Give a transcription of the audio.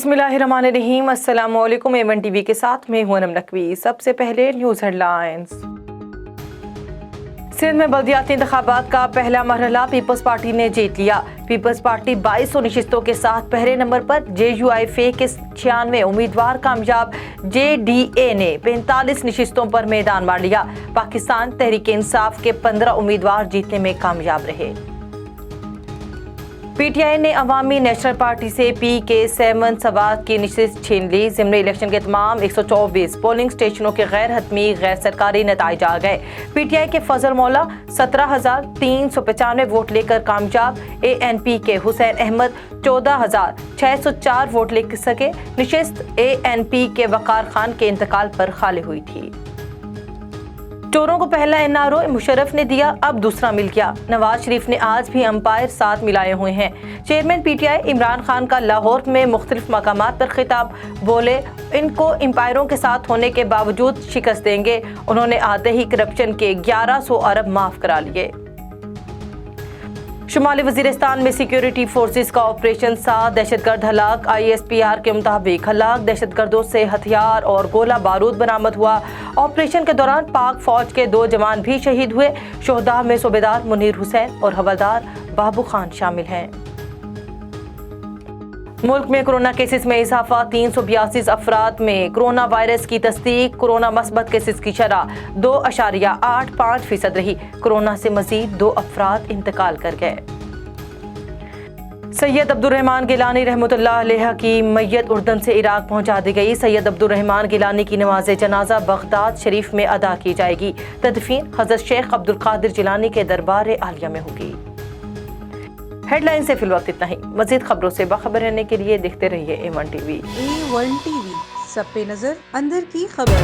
बिस्मिल्लाहिर्रहमानिर्रहीम। अस्सलाम वालेकुम। A1 TV के साथ मैं हूं अनम नकवी। सबसे पहले न्यूज़ हेडलाइंस। सिंध में बल्दियाती इंतखाबात का पहला मरहला पीपल्स पार्टी ने जीत लिया। पीपल्स पार्टी 2200 नशिस्तों के साथ पहले नंबर पर। JUIF के 96 उम्मीदवार कामयाब। JDA ने 45 नशिस्तों पर मैदान मार लिया। पाकिस्तान तहरीक इंसाफ के 15 उम्मीदवार जीतने में कामयाब रहे। PTI ने अवामी नेशनल पार्टी से PK7 सवात की नशिस्त छीन ली। ज़िमनी इलेक्शन के तमाम 124 पोलिंग स्टेशनों के गैर हतमी गैर सरकारी नताइज आ गए। PTI के फजल मौला 17,395 वोट लेकर कामयाब। ANP के हुसैन अहमद 14,604 वोट ले सके। नशिस्त ANP के वकार खान के इंतकाल पर खाली हुई थी। चोरों को पहला NRO मुशर्रफ ने दिया, अब दूसरा मिल गया। नवाज शरीफ ने आज भी अंपायर साथ मिलाए हुए हैं। चेयरमैन PTI इमरान खान का लाहौर में मुख्तलिफ मकामात पर खिताब। बोले इनको अंपायरों के साथ होने के बावजूद शिकस्त देंगे। उन्होंने आते ही करप्शन के 1100 अरब माफ करा लिए। शुमाली वजीरिस्तान में सिक्योरिटी फोर्सेस का ऑपरेशन 7 दहशतगर्द हलाक। ISPR के मुताबिक हलाक दहशतगर्दों से हथियार और गोला बारूद बरामद हुआ। ऑपरेशन के दौरान पाक फौज के 2 जवान भी शहीद हुए। शोहदा में सूबेदार मुनीर हुसैन और हवलदार बाबू खान शामिल हैं। मुल्क में कोरोना केसेस में इजाफा। 382 अफराद में कोरोना वायरस की तस्दीक। कोरोना मस्बत केसेस की शरह 2.85% रही। कोरोना से मजीद 2 अफराद इंतकाल कर गए। सैयद अब्दुर्रहमान गिलानी रहमतुल्लाह अलैह की मैयत उर्दन से इराक पहुंचा दी गई। सैयद अब्दुर्रहमान गिलानी की नमाज जनाजा बगदाद शरीफ में अदा की जाएगी। तदफीन हज़रत शेख अब्दुल कादिर जिलानी के दरबार आलिया में होगी। हेडलाइन से फिल वक्त इतना ही। मजीद खबरों से बाखबर रहने के लिए देखते रहिए A1 TV। A1 TV, सब पे नजर, अंदर की खबर।